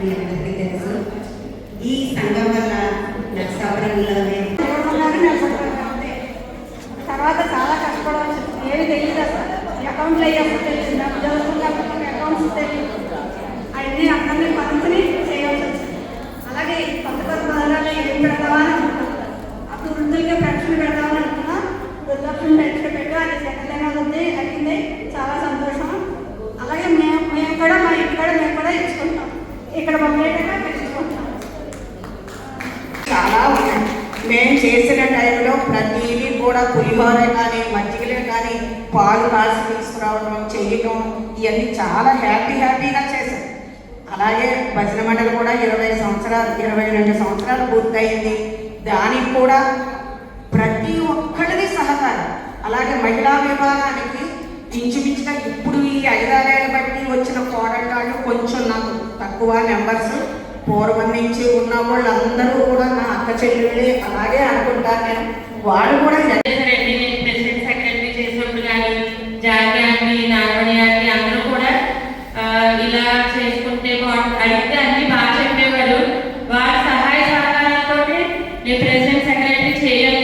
మీ అందరికీ తెలుసు. ఈ సంఘం వల్ల నర్సాపురంలో తర్వాత చాలా కష్టపడవచ్చు. ఏమి తెలియదు అసలు. అకౌంట్లు అయ్యేప్పుడు తెలియదు, డబ్బు చదువుకున్నప్పుడు అకౌంట్స్ తెలియదు. అవన్నీ అందరినీ పంచుని చేయాల్సి వచ్చింది. అలాగే కొత్త కొత్త పథకాలు ఏం పెడతామని అనుకున్నాం. అప్పుడు వృద్ధులకి పెన్షన్ పెడతామని అనుకున్నా. వృద్ధాప్యం పెన్షన్ పెట్టు అది సెకండ్ ఉంది అయింది. చాలా సంతోషం. అలాగే మేము కూడా మా ఇంటి మేము కూడా ఇచ్చుకుంటాం. ఇక్కడ మమ్మల్ని పెంచుకుంటాం. చాలా ఉన్నాయి. మేము చేసిన టైంలో ప్రతిదీ కూడా పులిహోర కానీ మజ్జిగలే కానీ పాలు కాసి తీసుకురావడం చేయటం ఇవన్నీ చాలా హ్యాపీగా చేశాం. అలాగే భజన మండలి కూడా 22 సంవత్సరాలు పూర్తయింది. దానికి కూడా ప్రతి ఒక్కరిది సహకారం. అలాగే మహిళా విభాగానికి ఇంచుమించుగా ఇప్పుడు ఈ 5-6 ఏళ్ళ బట్టి వచ్చిన కోడళ్ళు కొంచెం నాకు తక్కువ నెంబర్స్. పూర్వం నుంచి ఉన్న వాళ్ళందరూ కూడా నా అక్క చెల్లెళ్ళే అలాగే అనుకుంటాను నేను. వాళ్ళు కూడా ప్రెసిడెంట్ సెక్రటరీ చేసినప్పుడు కానీ జాతీయాన్ని నాగమణి అందరూ కూడా ఇలా చేసుకుంటే అడిగితే అన్ని బాగా చెప్పేవారు. వారి సహాయ సహకారాలతో నేను ప్రెసిడెంట్ సెక్రటరీ చేయగలిగాను.